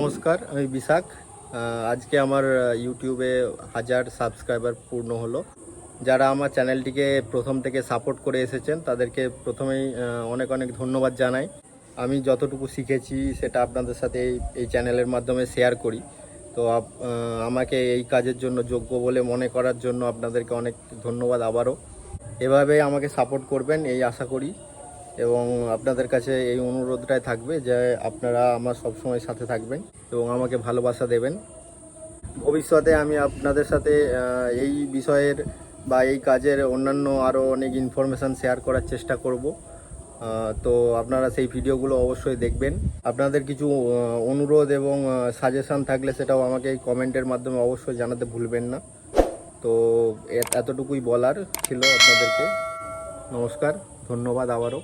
নমস্কার, আমি বিশাখ। আজকে আমার ইউটিউবে 1000 সাবস্ক্রাইবার পূর্ণ হলো। যারা আমার চ্যানেলটিকে প্রথম থেকে সাপোর্ট করে এসেছেন তাদেরকে প্রথমেই অনেক অনেক ধন্যবাদ জানাই। আমি যতটুকু শিখেছি সেটা আপনাদের সাথে এই চ্যানেলের মাধ্যমে শেয়ার করি। তো আমাকে এই কাজের জন্য যোগ্য বলে মনে করার জন্য আপনাদেরকে অনেক ধন্যবাদ আবারও। এভাবেই আমাকে সাপোর্ট করবেন এই আশা করি, এবং আপনাদের কাছে এই অনুরোধটাই থাকবে যে আপনারা আমার সবসময় সাথে থাকবেন এবং আমাকে ভালোবাসা দেবেন। ভবিষ্যতে আমি আপনাদের সাথে এই বিষয়ের বা এই কাজের অন্যান্য আরও অনেক ইনফরমেশান শেয়ার করার চেষ্টা করব। তো আপনারা সেই ভিডিওগুলো অবশ্যই দেখবেন। আপনাদের কিছু অনুরোধ এবং সাজেশান থাকলে সেটাও আমাকে এই কমেন্টের মাধ্যমে অবশ্যই জানাতে ভুলবেন না। তো এতটুকুই বলার ছিল আপনাদেরকে। নমস্কার, ধন্যবাদ আবারও।